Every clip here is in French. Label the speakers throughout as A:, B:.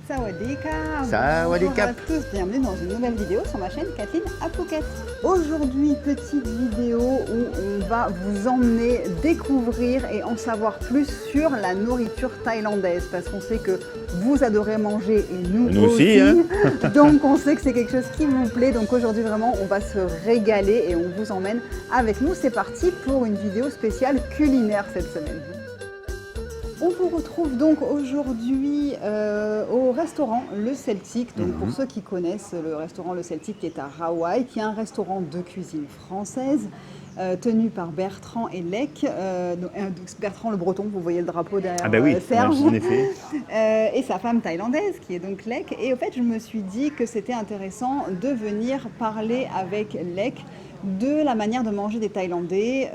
A: Sawadika.
B: Sawadika.
A: Bonjour à tous, bienvenue dans une nouvelle vidéo sur ma chaîne Kathleen à Phuket. Aujourd'hui, petite vidéo où on va vous emmener découvrir et en savoir plus sur la nourriture thaïlandaise parce qu'on sait que vous adorez manger et nous aussi.
B: Hein.
A: Donc on sait que c'est quelque chose qui vous plaît. Donc aujourd'hui vraiment on va se régaler et on vous emmène avec nous. C'est parti pour une vidéo spéciale culinaire cette semaine. On vous retrouve donc aujourd'hui au restaurant Le Celtic. Donc pour ceux qui connaissent le restaurant Le Celtic qui est à Rawai, qui est un restaurant de cuisine française tenu par Bertrand et Lec. Bertrand le Breton, vous voyez le drapeau derrière Serge.
B: En effet.
A: Et sa femme thaïlandaise qui est donc Lec. Et au fait je me suis dit que c'était intéressant de venir parler avec Lec de la manière de manger des Thaïlandais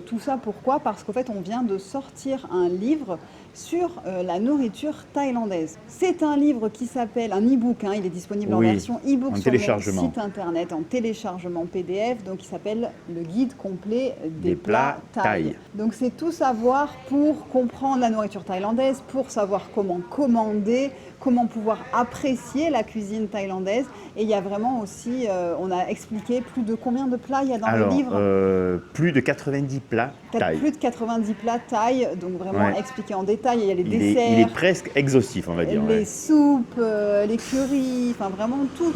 A: tout ça pourquoi? Parce qu'en fait on vient de sortir un livre sur la nourriture thaïlandaise. C'est un livre qui s'appelle un e-book, il est disponible en version e-book sur mon site internet en téléchargement PDF, donc il s'appelle le guide complet des plats thaï. Donc c'est tout savoir pour comprendre la nourriture thaïlandaise, pour savoir comment commander, comment pouvoir apprécier la cuisine thaïlandaise. Et il y a vraiment aussi, on a expliqué plus de combien de plats il y a dans le livre
B: plus de 90 plats thaï.
A: Plus de 90 plats thaï, donc vraiment expliqué en détail. Il y a les desserts.
B: Il est presque exhaustif, on va dire.
A: Les soupes, les currys, enfin vraiment tout.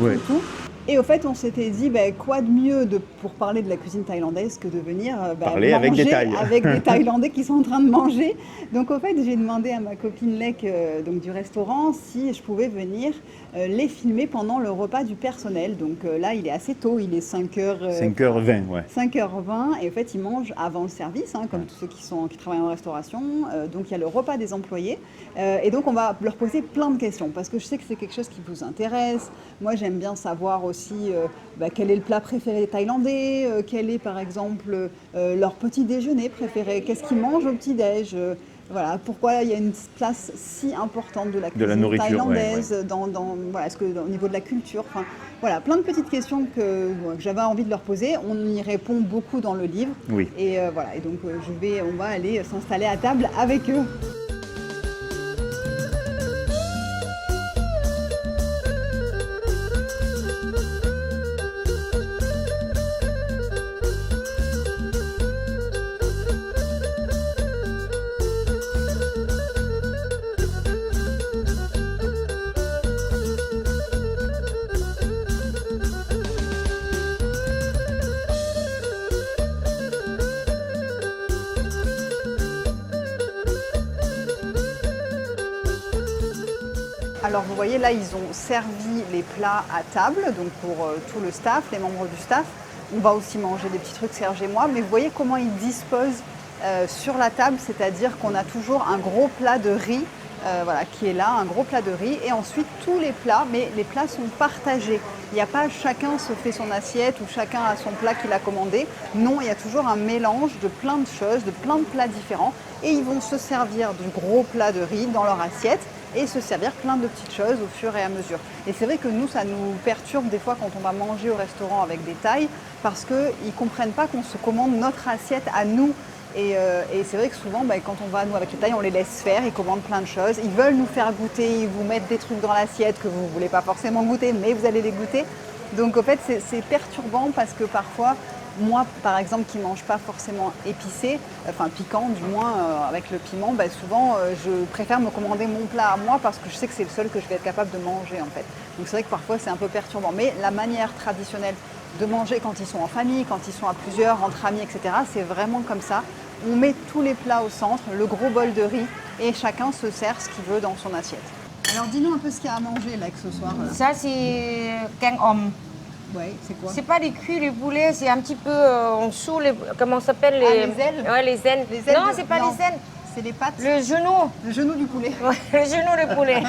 A: Et au fait, on s'était dit, quoi de mieux pour parler de la cuisine thaïlandaise que de venir
B: parler avec des Thaïs.
A: Avec des Thaïlandais qui sont en train de manger. Donc au fait, j'ai demandé à ma copine Lec donc du restaurant si je pouvais venir les filmer pendant le repas du personnel. Donc là, il est assez tôt, il est
B: 5h20,
A: 5h20, et en fait, ils mangent avant le service, comme tous ceux qui travaillent en restauration. Donc il y a le repas des employés. Et donc on va leur poser plein de questions, parce que je sais que c'est quelque chose qui vous intéresse. Moi, j'aime bien savoir aussi quel est le plat préféré des Thaïlandais, quel est par exemple leur petit déjeuner préféré, qu'est-ce qu'ils mangent au petit-déj. Voilà, pourquoi il y a une place si importante de la cuisine thaïlandaise est-ce que au niveau de la culture, voilà, plein de petites questions que j'avais envie de leur poser. On y répond beaucoup dans le livre. Et voilà, et donc on va aller s'installer à table avec eux. Alors vous voyez là, ils ont servi les plats à table, donc pour tout le staff, les membres du staff. On va aussi manger des petits trucs, Serge et moi, mais vous voyez comment ils disposent sur la table, c'est-à-dire qu'on a toujours un gros plat de riz qui est là, un gros plat de riz, et ensuite tous les plats, mais les plats sont partagés. Il n'y a pas chacun se fait son assiette ou chacun a son plat qu'il a commandé. Non, il y a toujours un mélange de plein de choses, de plein de plats différents, et ils vont se servir du gros plat de riz dans leur assiette et se servir plein de petites choses au fur et à mesure. Et c'est vrai que nous, ça nous perturbe des fois quand on va manger au restaurant avec des Thaïs, parce qu'ils ne comprennent pas qu'on se commande notre assiette à nous. Et c'est vrai que souvent, quand on va, nous, avec les Thaïs, on les laisse faire, ils commandent plein de choses. Ils veulent nous faire goûter, ils vous mettent des trucs dans l'assiette que vous ne voulez pas forcément goûter, mais vous allez les goûter. Donc, au fait, c'est perturbant parce que parfois, moi, par exemple, qui ne mange pas forcément épicé, enfin piquant du moins, avec le piment, souvent, je préfère me commander mon plat à moi parce que je sais que c'est le seul que je vais être capable de manger, en fait. Donc, c'est vrai que parfois, c'est un peu perturbant. Mais la manière traditionnelle de manger quand ils sont en famille, quand ils sont à plusieurs, entre amis, etc., c'est vraiment comme ça. On met tous les plats au centre, le gros bol de riz, et chacun se sert ce qu'il veut dans son assiette. Alors dis-nous un peu ce qu'il y a à manger là ce soir.
C: Ça c'est canh om.
A: Ouais, c'est quoi?
C: C'est pas des cuits les poulets, c'est un petit peu en dessous les comment ça s'appelle les
A: ailes.
C: Ouais, les ailes. Non, c'est pas les ailes.
A: C'est les pattes.
C: Le genou.
A: Le genou du poulet.
C: Ouais, le genou du poulet.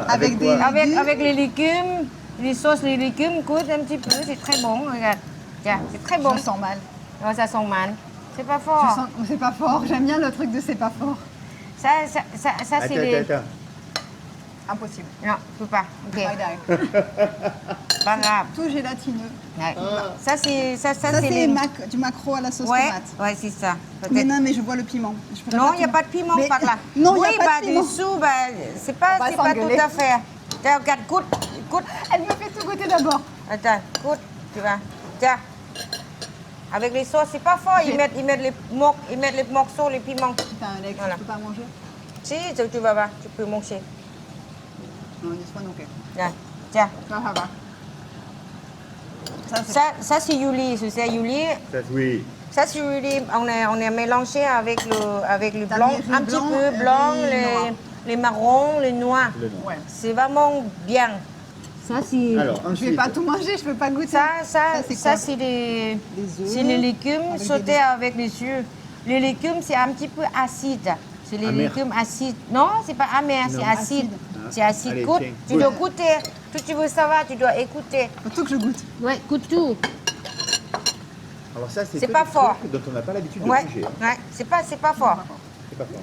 B: Avec quoi?
C: Avec les légumes, les sauces, les légumes, goûte un petit peu, c'est très bon. Regarde. Tiens, c'est très bon.
A: Je sens mal.
C: Ouais, ça sent mal. C'est pas fort.
A: C'est pas fort. J'aime bien le truc de c'est pas fort.
C: Ça c'est les.
A: Impossible.
C: Non, je peux pas. Ok,
A: Ouais, dingue.
C: pas grave.
A: Tout gélatineux.
C: Ouais. Ça, c'est
A: Ça,
C: c'est
A: c'est
C: les...
A: du maquereau à la sauce
C: Ouais,
A: tomate.
C: ouais, c'est ça.
A: Mais
C: Peut-être.
A: non, mais je vois le piment. Je pourrais
C: Non, il n'y a
A: tout-
C: pas de piment
A: Mais-
C: par là.
A: Non, il
C: oui,
A: n'y a pas
C: bah,
A: de piment.
C: dessous, bah, c'est
A: On
C: pas
A: va
C: tout
A: s'engueuler.
C: à fait. Tiens, regarde, goûte, goûte.
A: Elle me fait tout goûter d'abord.
C: Attends, goûte, tu vois. Tiens. Avec les sauces, c'est pas fort. Ils mettent les morceaux, les piments.
A: Putain, Alex,
C: Voilà.
A: je peux pas manger.
C: Si, tu vas voir, tu peux manger.
A: Non, this one, ok.
C: Tiens, tiens.
A: Ça va. Ça, c'est...
C: Ça c'est Yuli, tu sais, Yuli.
B: Ça, oui.
C: Ça c'est Yuli, on a mélangé avec le
A: T'as
C: blanc,
A: mis riz
C: un petit
A: blanc,
C: peu blanc,
A: riz noir.
C: les marrons, les noirs.
B: Le nom.
A: Ouais.
C: C'est vraiment bien. Ça c'est...
B: Alors,
A: Je vais
B: ensuite,
A: pas tout manger, je peux pas goûter.
C: Ça,
A: quoi
C: c'est des
A: œufs
C: c'est les légumes
A: avec
C: sautés
A: des-
C: avec les œufs. Les légumes, c'est un petit peu acide. C'est les
B: Amer.
C: légumes acides. Non, c'est pas amer, c'est
B: Non.
C: acide.
A: Acide.
C: C'est acide.
B: Allez,
C: Goûte,
B: tiens,
C: tu
B: goûte.
C: dois goûter. Si tu veux savoir, tu dois écouter.
A: Faut tout que je goûte.
C: Ouais, goûte tout.
B: alors ça, c'est
C: C'est
B: que
C: pas
B: des
C: fort.
B: trucs dont on n'a pas l'habitude de
C: Ouais,
B: manger.
C: ouais, c'est pas fort.
B: C'est pas fort.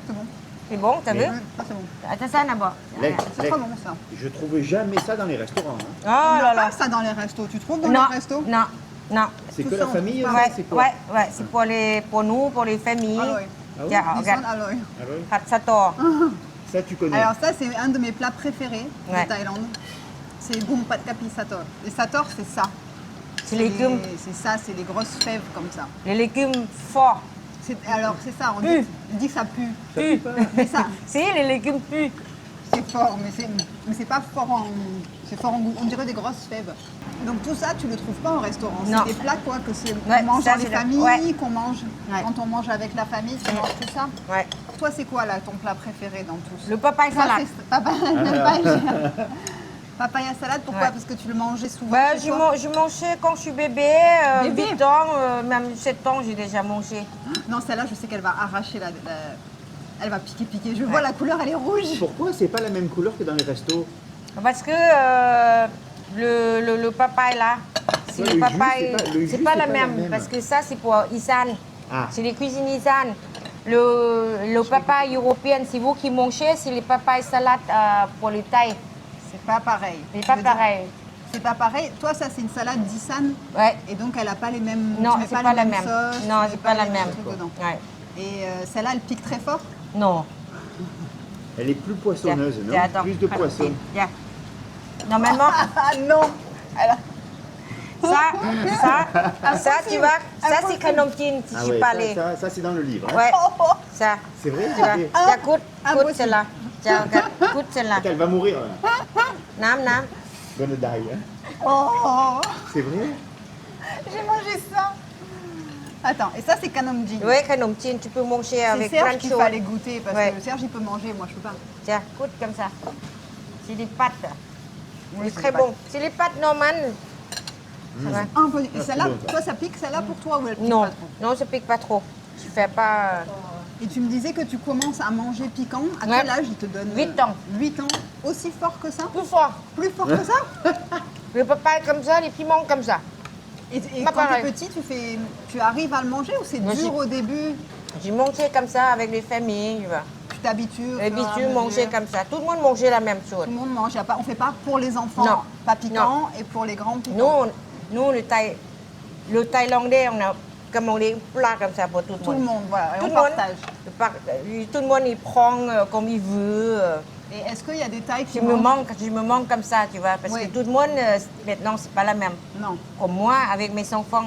A: C'est bon.
C: C'est bon, t'as vu?
B: Mais-
A: Ouais, ça, c'est bon.
C: Attends ça d'abord.
B: Lex,
A: C'est
B: Lex,
A: trop bon, ça.
B: je trouvais jamais ça dans les restaurants. hein.
C: Oh
A: On
C: là
A: n'a
C: là.
A: pas ça dans les restos. Tu trouves dans
C: Non,
A: les restos
C: non, non.
B: C'est
A: Tout
B: que
A: ça,
B: la
A: on
B: famille,
A: peut
B: ça,
A: pas.
C: Ouais,
B: c'est quoi
C: ouais, c'est pour nous, pour les familles.
A: Aloy.
B: Ah oui
C: Tiens,
A: This
C: regarde.
A: one, aloy.
B: Ah oui
C: Pat sator.
B: Ça, tu connais.
A: Alors ça, c'est un de mes plats préférés
C: Ouais.
A: de Thaïlande. C'est Bum Pat Kapi Sator. Et Sator, c'est ça.
C: C'est légumes.
A: C'est ça, c'est les grosses fèves comme ça.
C: Les légumes forts.
A: Alors c'est ça, on
C: Pue.
A: dit que ça pue.
C: Pu.
A: Mais ça,
C: Si, les légumes puent.
A: c'est fort, mais c'est pas fort en... C'est fort en goût. On dirait des grosses fèves. Donc tout ça, tu le trouves pas au restaurant.
C: Non.
A: C'est des plats quoi, que c'est
C: Ouais,
A: qu'on mange
C: ça,
A: dans les
C: c'est le-
A: familles,
C: ouais.
A: qu'on mange
C: Ouais.
A: quand on mange avec la famille, tu manges tout ça.
C: Ouais.
A: Toi, c'est quoi là ton plat préféré dans tous
C: Le papaye
A: Ça,
C: salade.
A: c'est papaya. Papaya salade, pourquoi
C: Ouais.
A: Parce que tu le mangeais souvent.
C: Bah,
A: chez toi
C: je mangeais quand je suis bébé,
A: Bébé.
C: 8 ans, même 7 ans, j'ai déjà mangé.
A: Non, celle-là, je sais qu'elle va arracher elle va piquer. Je vois la couleur, elle est rouge.
B: Pourquoi c'est pas la même couleur que dans les restos?
C: Parce que le papaye là, c'est
B: Ouais,
C: le
B: le jus,
C: papaye,
B: le jus,
C: c'est pas la
B: la
C: même.
B: même.
C: Parce que ça, c'est pour Isan.
B: Ah.
C: C'est les cuisines Isan. Le papaye européen, c'est vous qui mangez, c'est les papayes salades pour les Thaïs.
A: C'est pas pareil.
C: C'est
A: Je
C: pas
A: veux dire,
C: pareil.
A: C'est pas pareil. Toi, ça, c'est une salade d'Issan.
C: Ouais.
A: Et donc, elle n'a pas les mêmes.
C: Non,
A: tu mets
C: c'est
A: pas
C: pas
A: les
C: la
A: mêmes
C: même.
A: sauces,
C: Non,
A: tu mets
C: c'est pas la
A: les
C: même.
A: mêmes trucs dedans.
C: Ouais.
A: Et celle-là, elle pique très fort.
C: Non.
B: Elle est plus poissonneuse, non?
C: Tiens, attends.
B: Plus de poisson.
C: Tiens. Normalement,
A: Ah non
C: ça, tu vois, ça c'est
A: Impossible.
C: Kanompin, si
B: Ah
C: tu
B: ouais,
C: parlais.
B: ça, c'est dans le livre. hein.
C: Ouais, ça.
B: C'est vrai?
C: Tu vois.
B: Ok.
C: Tiens, goûte
A: Impossible.
C: celle-là. Tiens, regarde, goûte celle-là.
B: Elle va mourir. Là.
C: Nam.
B: Gonna die. Hein.
A: Oh
B: C'est vrai?
A: J'ai mangé ça. Attends, et ça, c'est Kanomjin.
C: Oui, Kanompin, tu peux manger
A: C'est
C: avec
A: Serge
C: plein de
A: qu'il
C: choses.
A: fallait goûter parce
C: Ouais.
A: que Serge, il peut manger, moi, je peux pas.
C: Tiens, goûte comme ça. C'est des pâtes.
A: Oui,
C: C'est
A: c'est
C: très
A: des
C: bon. C'est les pâtes normandes. Ça va.
A: Un peu. Et
B: Ah,
A: celle-là,
B: c'est bon, ça.
A: toi, ça pique celle-là pour toi ou elle pique
C: Non,
A: pas trop
C: non, ça pique pas trop. Tu fais pas.
A: Et tu me disais que tu commences à manger piquant. À
C: Ouais.
A: quel âge il te donne
C: 8 ans.
A: 8 ans. Aussi fort que ça
C: Plus fort.
A: Plus fort que ça
C: Le papaye comme ça, les piments comme ça.
A: Et
C: Pas
A: quand tu
C: pareil.
A: es petit, tu arrives à le manger ou c'est
C: Moi,
A: dur
C: j'ai-
A: au début
C: J'ai mangé comme ça avec les familles. Tu vois.
A: Tu t'habitues au
C: Les
A: fur et à
C: bisous
A: mesure.
C: mangeaient comme ça. Tout le monde mangeait la même chose.
A: Tout le monde mange. On fait pas pour les enfants
C: Non.
A: pas piquant et pour les grands piquant.
C: Nous le Thaïlandais, on a commandé plat comme ça pour tout le
A: Tout le
C: monde.
A: monde, voilà. Et
C: Tout
A: on
C: le monde,
A: partage.
C: tout le monde il prend comme il veut.
A: Et est-ce qu'il y a des tailles qui
C: Je me
A: mangent
C: manque comme ça, tu vois, parce
A: Oui.
C: que tout le monde, maintenant, c'est pas la même.
A: Non.
C: Comme moi, avec mes enfants,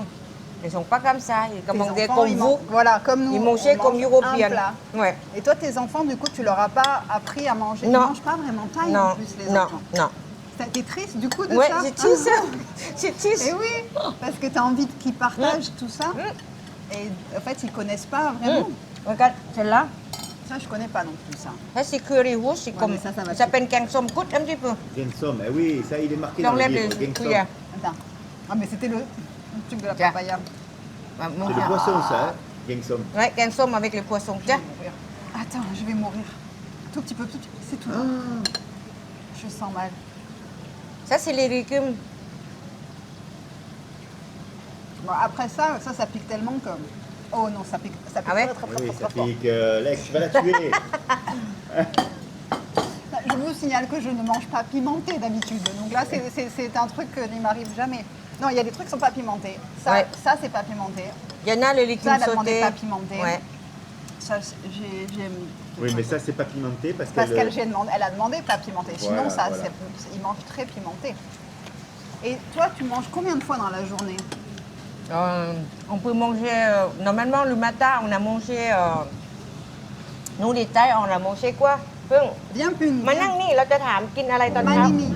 C: ils sont pas comme ça. Ils
A: Tes
C: commandaient
A: enfants,
C: comme
A: ils
C: vous.
A: mangent- Voilà, comme nous.
C: Ils mangeaient
A: on
C: comme
A: mange
C: européens.
A: un plat.
C: Ouais.
A: Et toi, tes enfants, du coup, tu leur as pas appris à manger. Ils
C: Non.
A: mangent pas vraiment thaï en
C: Non,
A: plus, les
C: non,
A: enfants.
C: non.
A: T'es triste du coup de
C: Ouais,
A: ça
C: j'ai triste. J'ai triste.
A: Et oui, parce que tu as envie qu'ils partagent tout ça. Et en fait, ils connaissent pas vraiment.
C: Regarde, celle-là.
A: Ça, je connais pas non plus ça.
C: Ça, c'est curry rouge, c'est comme.
A: mais ça va
C: Ça s'appelle kang som kut un petit peu.
B: Gensom, eh oui, ça il est marqué dans le
C: J'enlève
B: livre.
C: les
B: Gensom.
C: cuillères.
A: Attends. Ah, mais c'était le truc de la
C: Tiens.
A: papaya.
C: Ouais, mon
B: C'est
C: Dieu.
B: le poisson, ça, hein? Gensom.
C: Ouais, kang som avec les poissons.
A: Je
C: Tiens.
A: vais mourir. Attends, je vais mourir. Tout petit peu, c'est tout. Je sens mal.
C: Ça, c'est les légumes.
A: Bon, après ça pique tellement que... Oh non, ça pique
C: Ah ouais
A: très, très,
B: Oui,
A: très,
B: ça
A: très fort.
B: pique. Lex, tu vas la tuer.
A: Je vous vous signale que je ne mange pas pimenté d'habitude. Donc là, c'est un truc qui ne m'arrive jamais. Non, il y a des trucs qui ne sont pas pimentés. Ça,
C: Ouais.
A: ça c'est pas pimenté.
C: Yana, le légumes
A: Ça, elle a demandé
C: sautés.
A: pas pimenté.
C: Ouais.
A: Ça, j'aime.
B: Oui, mais ça, c'est pas pimenté parce
A: Parce
B: qu'elle.
A: elle a demandé pas pimenté. Sinon,
B: Voilà,
A: ça,
B: voilà.
A: il mange très pimenté. Et toi, tu manges combien de fois dans la journée?
C: On peut manger. Normalement, le matin, on a mangé. Nous, les Thaïs, on a mangé quoi?พึ่ง
A: Viens, Pune.
C: มานั่งนี่เราจะถามกินอะไรตอนเช้า
A: Manimi.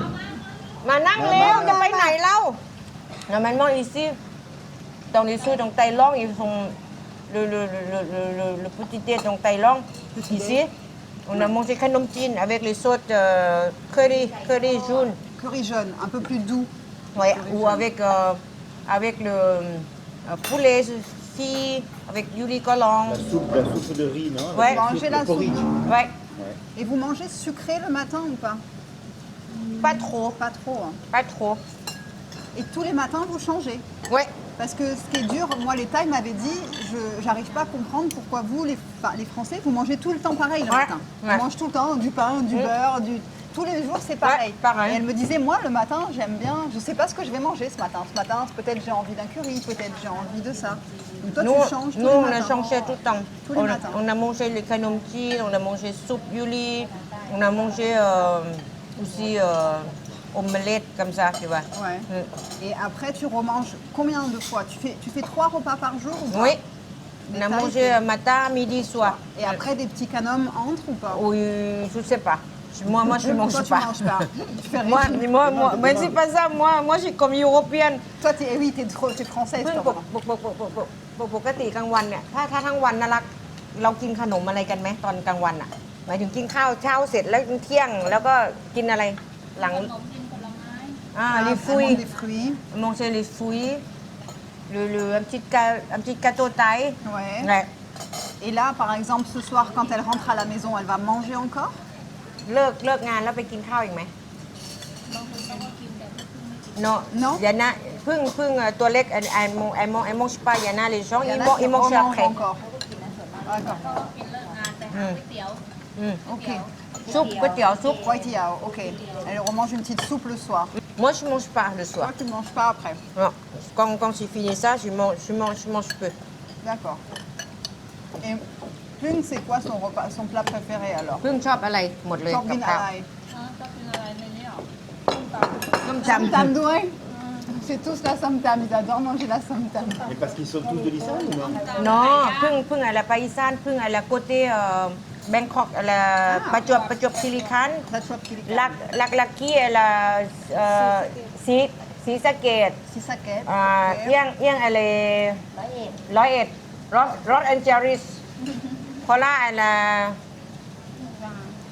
C: มานั่งเร็วจะไปไหนเล่า Normalement ici dans les sous dans Thaïlande ils font le petit thé dans Thaïlande ici on a mangé khanom chin avec les sauces curry jaune
A: Curry jaune, un peu plus doux.
C: ouais,
A: Curry
C: ou
A: jaune.
C: avec le poulet aussi avec yuli kolong
B: La soupe de riz, non?
C: Ouais.
A: Manger la soupe.
B: porridge.
C: ouais
A: Et vous mangez sucré le matin ou pas?
C: pas trop
A: Pas trop. Hein.
C: pas trop
A: Et tous les matins, vous changez.
C: ouais
A: Parce que ce qui est dur, moi les Thaïs m'avaient dit, j'arrive pas à comprendre pourquoi vous, les Français, vous mangez tout le temps pareil le
C: Ouais,
A: matin.
C: ouais.
A: On mange tout le temps du pain, du beurre, tous les jours c'est pareil.
C: pareil.
A: Et elle me disait, moi le matin, j'aime bien, je sais pas ce que je vais manger ce matin. Ce matin, peut-être j'ai envie d'un curry, peut-être j'ai envie de ça. Donc toi, tu changes tous
C: nous,
A: les
C: on a
A: matins.
C: changé tout le temps.
A: Tous les matins.
C: On a mangé les khanom chin, on a mangé soupe yuli, on a mangé aussi omelette comme ça, tu vois.
A: Ouais. Et après, tu remanges combien de fois? Tu fais 3 repas par jour ou pas?
C: Oui,
A: Les
C: on a
A: Thaïs,
C: mangé
A: c'est-
C: matin, midi, soir.
A: Et après, des petits canums entrent ou pas?
C: Oui, je sais pas. Moi, je ne mange
A: Toi, tu
C: pas.
A: manges pas. Tu fais
C: Moi,
A: régime.
C: mais c'est pas ça. Moi, je suis comme européenne.
A: Toi, oui, t'es française,
C: เพื่อน
A: toi.
C: ปกติกลางวันเนี่ยถ้าทั้งวันนะรักเรากินขนมอะไรกันไหมตอนกลางวันอ่ะหมายถึงกินข้าวเช้าเสร็จแล้วเที่ยงแล้วก็กินอะไรหลัง
A: Ah,
C: les
A: elle
C: fruits
A: mange des fruits.
C: manger les fruits un petit gâteau thaï
A: Ouais.
C: ouais.
A: Et là, par exemple, ce soir, quand elle rentre à la maison, elle va manger encore?
C: เลิกงานแล้วไปกินข้าวอีกไหม Non,
A: Non?
C: Il y en a, toi leg, elle mange pas, il y en a les gens,
A: Il y en
C: ils
A: a
C: mangent,
A: qui
C: ils mangent
A: remangent
C: après.
A: encore. D'accord.
D: กินเลิกงานแต่ก๋วยเตี๋ยว
A: Ok.
C: Soupe, petit soupe.
A: White Yao, ok. Elle remange une petite soupe le soir.
C: Moi, je mange pas le
A: Toi,
C: soir.
A: tu ne manges pas après.
C: Non. Quand j'ai fini ça, je mange peu.
A: D'accord. Et Plune, c'est quoi son plat préféré alors?
C: เพิ่งชอบอะไรหมดเลย
A: Chop
C: กับ
A: bin
C: ข้าว
A: alai.
D: ชอบกินอะไรในนี้หรอ
C: ต้ม
A: Sam
C: จำ
A: tam doué? C'est tous la sam tam, ils adorent manger la sam tam.
B: Mais parce qu'ils sont tous de l'Islande ou non?
C: Non, เพิ่งอะไรไปอีสานเพิ่งอะไรโกเต้แบงคอกอะไรประจวบคีรีขันธ์
A: Ça chope qu'il est
C: ลักกี้อะไรสีสะเกษ
A: Si ça quête.
C: เอี้ยงอะไร101รถแอนเจลิสโคราชอะไร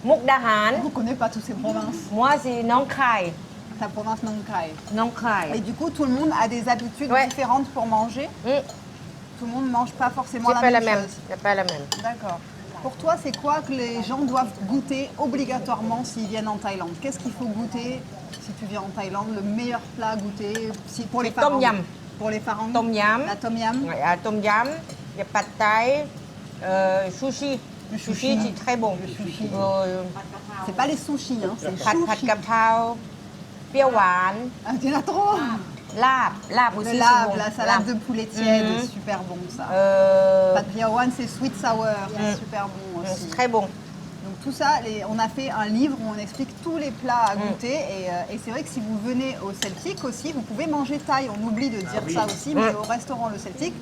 C: มุกดาหาร
A: On ne connaît pas toutes ces provinces.
C: moi c'est น้องคาย
A: Ta province Nong Khai.
C: น้องคาย
A: Et du coup, tout le monde a des habitudes
C: Ouais.
A: différentes pour manger.
C: อืม
A: Tout le monde ne mange pas forcément
C: c'est
A: la
C: pas la
A: même
C: même
A: chose.
C: c'est pas la même
A: D'accord. Pour toi, c'est quoi que les gens doivent goûter obligatoirement s'ils viennent en Thaïlande? Qu'est-ce qu'il faut goûter si tu viens en Thaïlande? Le meilleur plat à goûter pour les
C: C'est tom
A: farangs?
C: yum.
A: Pour les farangs?
C: tom yum
A: La tom yum?
C: ต้มยำil y a pad thai sushi
A: Le
C: sushi
A: sushi.
C: c'est très bon
A: Le sushi.
C: เออ
A: C'est pas les sushis, hein, c'est
C: ผัด
A: sushi.
C: กะเพราเปรี้ยวหวาน
A: Ah, tu en as trop!
C: ลาบ
A: Le
C: aussi
A: lab,
C: c'est bon.
A: la salade de poulet tiède,
C: Mhm.
A: super bon ça.
C: เออ
A: Pad Piawan, c'est sweet sour, c'est super bon aussi.
C: c'est très bon
A: Donc tout ça, on a fait un livre où on explique tous les plats à goûter et c'est vrai que si vous venez au Celtic aussi, vous pouvez manger thaï. On oublie de dire ça aussi, mais au restaurant Le Celtic,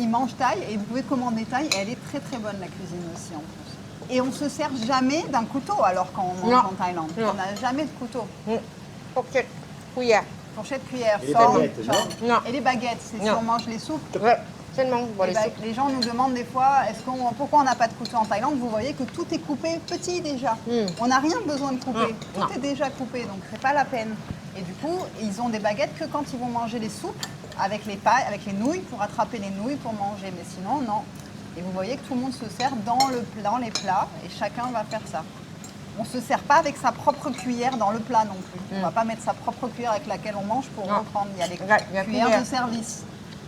A: ils mangent thaï et vous pouvez commander thaï et elle est très très bonne la cuisine aussi en plus. Et on se sert jamais d'un couteau alors quand on mange
C: Non.
A: en Thaïlande.
C: Non.
A: On n'a jamais de couteau.
C: พวกเช็ดคุยอ่ะ
A: Fourchette, cuillère,
B: Et les
A: forme,
B: baguettes,
A: charge.
C: non.
A: Et les baguettes, c'est si
C: Non.
A: on mange les soupes.
C: เส้นมองบริสุทธิ์
A: Les gens nous demandent des fois pourquoi on n'a pas de couteau en Thaïlande. Vous voyez que tout est coupé petit déjà. On n'a rien besoin de couper. Tout
C: Non.
A: est déjà coupé, donc c'est pas la peine. Et du coup, ils ont des baguettes que quand ils vont manger les soupes avec les pailles, avec les nouilles pour attraper les nouilles pour manger. Mais sinon, non. Et vous voyez que tout le monde se sert dans les plats et chacun va faire ça. On ne se sert pas avec sa propre cuillère dans le plat non plus. On ne va pas mettre sa propre cuillère avec laquelle on mange pour
C: Non.
A: reprendre. Il y a les
C: Il y a
A: cuillères
C: cuillère.
A: de service.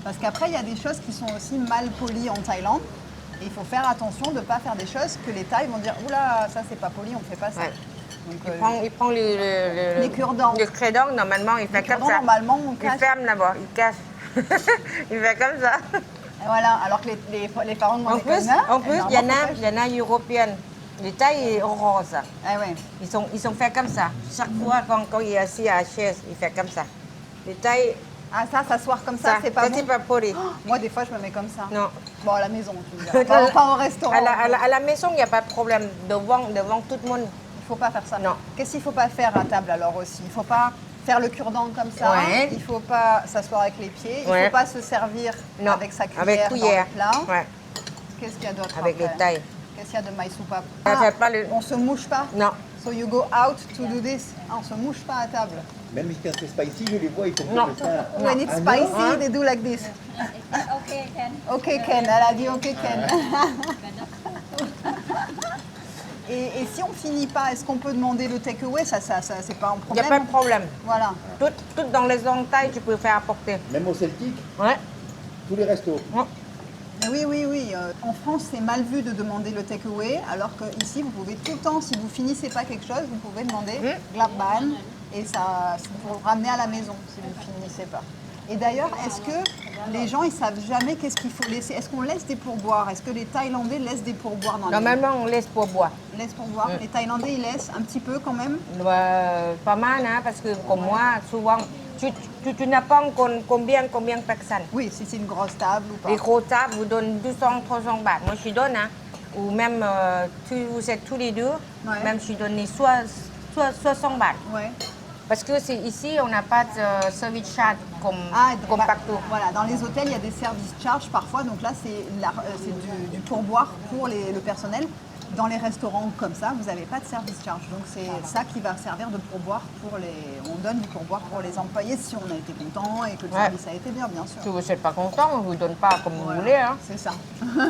A: Parce qu'après, il y a des choses qui sont aussi mal polies en Thaïlande. Et il faut faire attention de ne pas faire des choses que les Thaïs vont dire « Oula, ça c'est pas poli, on ne fait pas ça
C: Ouais.
A: Donc,
C: Il prend
A: les cure-dents.
C: Le cure-dents, normalement, il fait comme
A: cure-dents,
C: ça.
A: normalement, on
C: Il
A: cache.
C: ferme d'abord, il cache. Il fait comme ça.
A: Et voilà, alors que les parents
C: En
A: demandaient
C: plus,
A: comme ça.
C: en plus,
A: et
C: il y en
A: normalement,
C: a, il y en a européennes. Les tailles roses.
A: Ah ouais.
C: Ils sont faits comme ça. Chaque fois, quand il est assis à la chaise, il fait comme ça. Les tailles,
A: Ah ça, s'asseoir comme ça, c'est pas
C: ça,
A: bon.
C: c'est pas poli.
A: Moi, des fois, je me mets comme ça.
C: Non.
A: Bon, à la maison, tu me diras. Pas au restaurant.
C: À la maison, il n'y a pas de problème. Devant tout le monde.
A: Il faut pas faire ça.
C: Non.
A: Qu'est-ce qu'il faut pas faire à table alors aussi? Il faut pas faire le cure-dent comme ça.
C: Ouais.
A: Il faut pas s'asseoir avec les pieds. Il
C: Ouais.
A: faut pas se servir
C: Non.
A: avec sa cuillère,
C: Avec cuillère.
A: dans le plat.
C: Ouais.
A: Qu'est-ce qu'il y a d'autre
C: Avec
A: après
C: les tailles.
A: Qu'est-ce qu'il y a de maïsoupa?
C: Ça fait pas le-
A: On se mouche pas.
C: Non.
A: So you go out to do this. Ah, on se mouche pas à table.
B: Même quand c'est spicy, je les vois, ils font
C: Non.
B: comme ça.
A: When it's
B: Ah non,
A: spicy,
C: hein?
A: they do like this.
D: Ok, Ken.
A: Ok Ken, elle a dit ok Ken. Et si on finit pas, est-ce qu'on peut demander le takeaway? Ça c'est pas un
C: Il n'y a
A: problème.
C: pas de problème.
A: Voilà.
C: Tout dans les entailles, tu peux faire apporter.
B: Même au Celtic,
C: Ouais.
B: tous les restos.
C: Ouais.
A: Mais oui. En France, c'est mal vu de demander le takeaway, alors qu'ici, vous pouvez tout le temps, si vous finissez pas quelque chose, vous pouvez demander glabban et ça, c'est pour le ramener à la maison si vous finissez pas. Et d'ailleurs, est-ce que les gens, ils savent jamais qu'est-ce qu'il faut laisser? Est-ce qu'on laisse des pourboires? Est-ce que les Thaïlandais laissent des pourboires dans
C: Normalement, on laisse pour boire.
A: les laissent pourboires? Les Thaïlandais, ils laissent un petit peu quand même.
C: Pas mal, hein, parce que comme moi, souvent, tu n'as pas combien de personnes.
A: Oui, si c'est une grosse table ou pas.
C: Les gros tables vous donnent 200, 300 bahts. Moi, je donne, hein. Ou même, vous êtes tous les deux,
A: Ouais.
C: même je donne 60 bahts.
A: Ouais.
C: Parce que ici, on n'a pas de service charge comme
A: Bah,
C: partout.
A: Voilà, dans les hôtels, il y a des services charges parfois, donc là, c'est du pourboire pour le personnel. Dans les restaurants comme ça, vous n'avez pas de service charge. Donc c'est ça qui va servir de pourboire on donne du pourboire pour les employés si on a été content et que le
C: Ouais.
A: service a été bien, bien sûr.
C: Si vous n'êtes pas content, on ne vous donne pas comme vous
A: Voilà,
C: voulez. Hein.
A: C'est ça.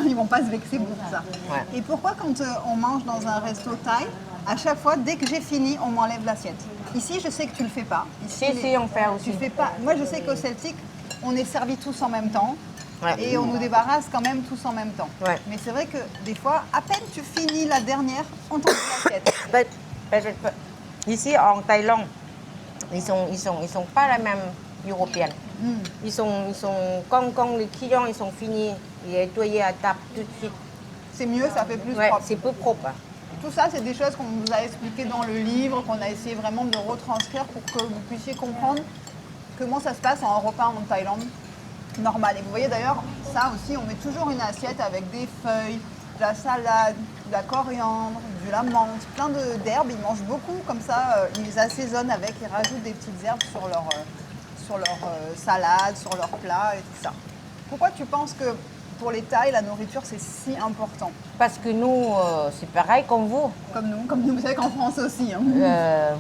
A: Ils vont pas se vexer pour ça.
C: Ouais.
A: Et pourquoi quand on mange dans un resto thaï, à chaque fois, dès que j'ai fini, on m'enlève l'assiette? Ici, je sais que tu le fais pas. Ici,
C: Si, on fait aussi.
A: tu fais pas. Moi, je sais qu'au Celtic, on est servi tous en même temps.
C: Ouais.
A: Et on nous débarrasse quand même tous en même temps.
C: Ouais.
A: Mais c'est vrai que des fois, à peine tu finis la dernière, on t'enlève l'assiette.
C: Ici, en Thaïlande, ils sont pas la même européenne. Ils sont quand les clients ils sont finis, ils sont nettoyés à table tout de suite.
A: C'est mieux, ça fait plus
C: Ouais,
A: propre.
C: c'est plus propre. hein.
A: Tout ça, c'est des choses qu'on vous a expliquées dans le livre, qu'on a essayé vraiment de retranscrire pour que vous puissiez comprendre comment ça se passe en repas en Thaïlande normal. Et vous voyez d'ailleurs, ça aussi, on met toujours une assiette avec des feuilles, de la salade, de la coriandre, de la menthe, plein d'herbes. Ils mangent beaucoup comme ça, ils assaisonnent avec, ils rajoutent des petites herbes sur leur salade, sur leur plat et tout ça. Pourquoi tu penses que pour les Thaïs, la nourriture, c'est si important?
C: Parce que nous, c'est pareil comme vous.
A: Comme nous, vous savez qu'en France aussi. Hein.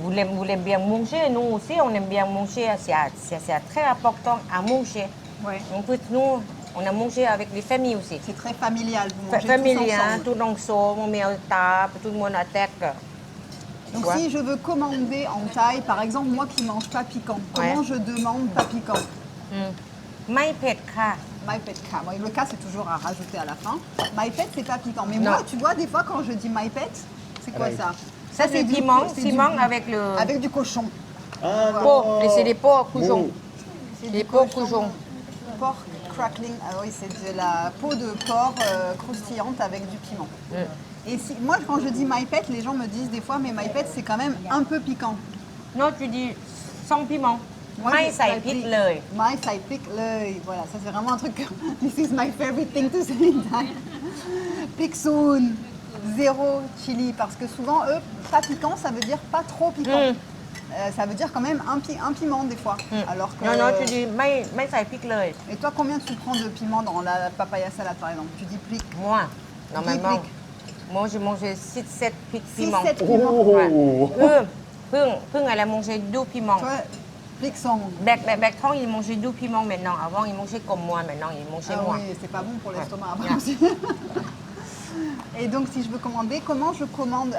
C: Vous aimez bien manger, nous aussi on aime bien manger. C'est très important à manger.
A: Ouais.
C: En plus, nous, on a mangé avec les familles aussi.
A: C'est très familial, vous mangez
C: Famille,
A: tous
C: hein,
A: ensemble.
C: tout ensemble, on met à table, tout le monde à tête.
A: Donc
C: Ouais.
A: si je veux commander en Thaï, par exemple, moi qui ne mange pas piquant, comment
C: Ouais.
A: je demande pas piquant?
C: ไม่เผ็ดค่ะ
A: My pet ka. Bon, le cas, c'est toujours à rajouter à la fin. My pet, c'est pas piquant. Mais
C: Non.
A: moi, tu vois, des fois, quand je dis my pet, c'est quoi
B: Ouais.
A: ça?
C: Ça, c'est du piment,
A: c'est
C: piment avec le
A: avec du cochon.
B: Ah
C: pot.
B: non.
C: Et c'est des pots cochons.
B: Bon.
A: C'est
C: Les
A: du
C: pots cochons.
A: Pork crackling. Ah oui, c'est de la peau de porc croustillante avec du piment. Et moi, quand je dis my pet, les gens me disent des fois, mais my pet, c'est quand même un peu piquant.
C: Non, tu dis sans piment.
A: Moi,
C: ไม่
A: je-
C: ใส่พริกเลย
A: My sai pick l'œil. Voilà, ça c'est vraiment un truc. This is my favorite thing to say in Thai. Pick soon. Zéro chili. Parce que souvent, eux, pas piquant, ça veut dire pas trop piquant. Ça veut dire quand même un piment des fois. Alors que.
C: Non, non, tu dis ไม่ใส่พริกเลย
A: Et toi, combien tu prends de piment dans la papaya salade par exemple? Tu dis pick.
C: Moi, normalement,
A: Prik.
C: moi j'ai mangé 6-7
A: 6,
C: piments.
A: 7 piments.
B: Oh.
C: พึ่งelle a mangé 2 piments.
A: Toi, pick son.
C: Bertrand, il mangeait 2 piments maintenant. Avant, il mangeait comme moi. Maintenant, il mangeait
A: Ah
C: moins.
A: oui, c'est pas bon pour l'estomac après
C: Ouais.
A: aussi. Et donc, si je veux commander, comment je commande?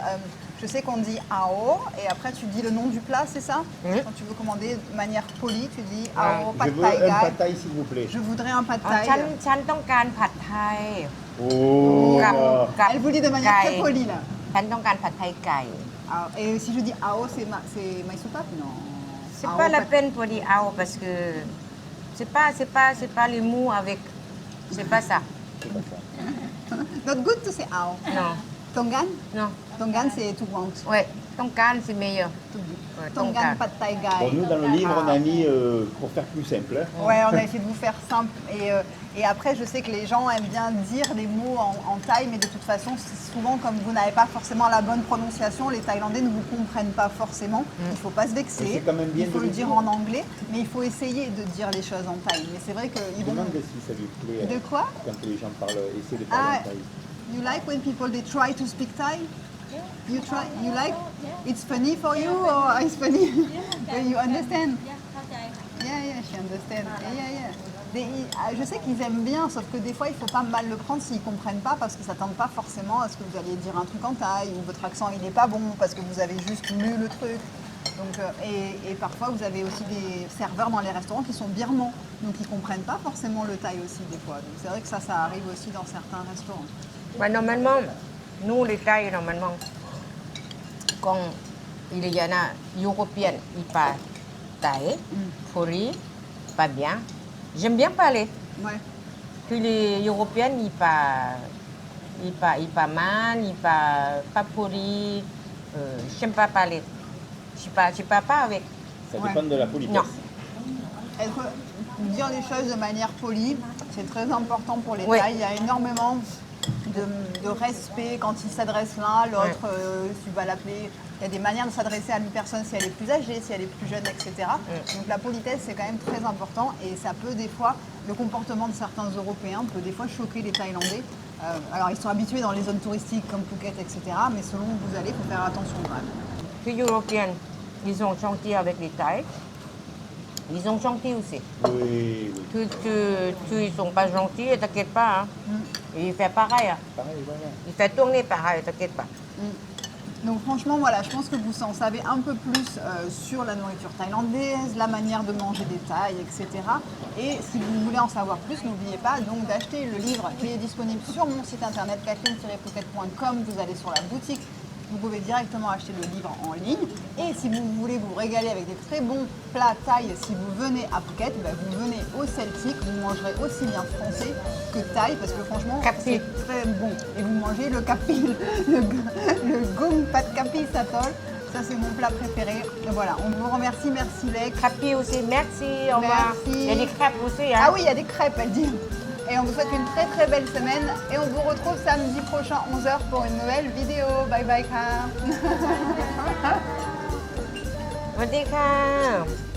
A: Je sais qu'on dit AO et après tu dis le nom du plat, c'est ça? Quand tu veux commander de manière polie, tu dis AO
B: Je
A: pad
B: veux
A: thai
B: un
A: guy.
B: pad thai, s'il vous plaît.
A: Je voudrais un pad
C: อ๋อ
A: thai.
C: ฉันต้องการผัดไทย
B: Oh.
C: กับ
A: Elle vous dit de manière très
C: ไก่
A: polie là.
C: ฉันต้องการผัดไทยไก่
A: Ah, et si je dis ao, c'est maïsoupap? Non.
C: C'est
A: Ao,
C: pas la peine pour dire ao parce que c'est pas les mots avec. C'est pas ça.
B: C'est pas ça.
A: Not good to say ao.
C: Non,
A: Tongan?
C: non.
A: Tongan, c'est tout grand.
C: Ouais, ton canne c'est meilleur. Ouais,
A: Tongan,
C: Tongan.
A: pad thai
B: Bon,
A: gai.
B: nous, dans le livre, on a mis, pour faire plus simple, hein.
A: Ouais, on a essayé de vous faire simple. Et après, je sais que les gens aiment bien dire des mots en thaï, mais de toute façon, souvent, comme vous n'avez pas forcément la bonne prononciation, les Thaïlandais ne vous comprennent pas forcément. Il ne faut pas se
B: Mais
A: vexer.
B: c'est quand même bien
A: Il faut
B: de
A: le
B: le
A: dire
B: dire.
A: en anglais, mais il faut essayer de dire les choses en thaï. Mais c'est vrai qu'ils vont...
B: Demande si ça lui plaît.
A: De quoi?
B: Quand les gens parlent, essaient de parler
A: Ah,
B: en thaï.
A: you like when people they try to speak Thai? You try, you like? It's funny for you or it's funny? When you understand?
D: เข้าใจค่ะ
A: Yeah, she understand. Yeah. Je sais qu'ils aiment bien, sauf que des fois, il ne faut pas mal le prendre s'ils ne comprennent pas, parce qu'ils ne s'attendent pas forcément à ce que vous allez dire un truc en thaï, ou votre accent, il n'est pas bon, parce que vous avez juste lu le truc. Donc, et parfois, vous avez aussi des serveurs dans les restaurants qui sont birmans, donc ils ne comprennent pas forcément le thaï aussi, des fois. Donc c'est vrai que ça arrive aussi dans certains restaurants.
C: Bah, normalement, nous les Thaïs, normalement, quand il y en a européens, ils parlent thaï, pourri, pas bien. J'aime bien parler.
A: Ouais.
C: Puis les Européens, ils parlent mal, ils parlent pas pourri. J'aime pas parler. Je parle pas avec.
B: Ça
A: Ouais.
B: dépend de la politesse.
C: Non.
A: Dire les choses de manière polie, c'est très important pour les
C: Ouais.
A: Thaïs. Il y a énormément de respect quand ils s'adressent l'un à l'autre. Tu vas l'appeler. Il y a des manières de s'adresser à une personne si elle est plus âgée, si elle est plus jeune, etc. Donc la politesse, c'est quand même très important et ça peut des fois, le comportement de certains Européens peut des fois choquer les Thaïlandais. Alors ils sont habitués dans les zones touristiques comme Phuket, etc. Mais selon où vous allez, il faut faire attention quand même.
C: Les Européens, ils sont gentils avec les Thaïs. Ils sont gentils aussi.
B: Oui.
C: Ils sont pas gentils, t'inquiète pas. Hein. Et il fait pareil. Hein.
B: Pareil, voilà.
C: Il fait tourner pareil, t'inquiète pas.
A: Donc franchement, voilà, je pense que vous en savez un peu plus sur la nourriture thaïlandaise, la manière de manger des Thaïs, etc. Et si vous voulez en savoir plus, n'oubliez pas donc d'acheter le livre qui est disponible sur mon site internet kathleen-phuket.com. Vous allez sur la boutique, vous pouvez directement acheter le livre en ligne. Et si vous voulez vous régaler avec des très bons plats thaï, si vous venez à Phuket, ben vous venez au Celtic, vous mangerez aussi bien français que thaï, parce que franchement,
C: Capi.
A: c'est très bon. Et vous mangez le capi, le gung pat capi satol. Ça, c'est mon plat préféré. Et voilà, on vous remercie, merci Lek.
C: Crêpes aussi, merci, au revoir.
A: Merci.
C: Il y a des crêpes aussi. Hein.
A: Ah oui, il y a des crêpes, elle dit. Et on vous souhaite une très très belle semaine. Et on vous retrouve samedi prochain 11h pour une nouvelle vidéo. Bye bye, Ka.
C: สวัสดีค่ะ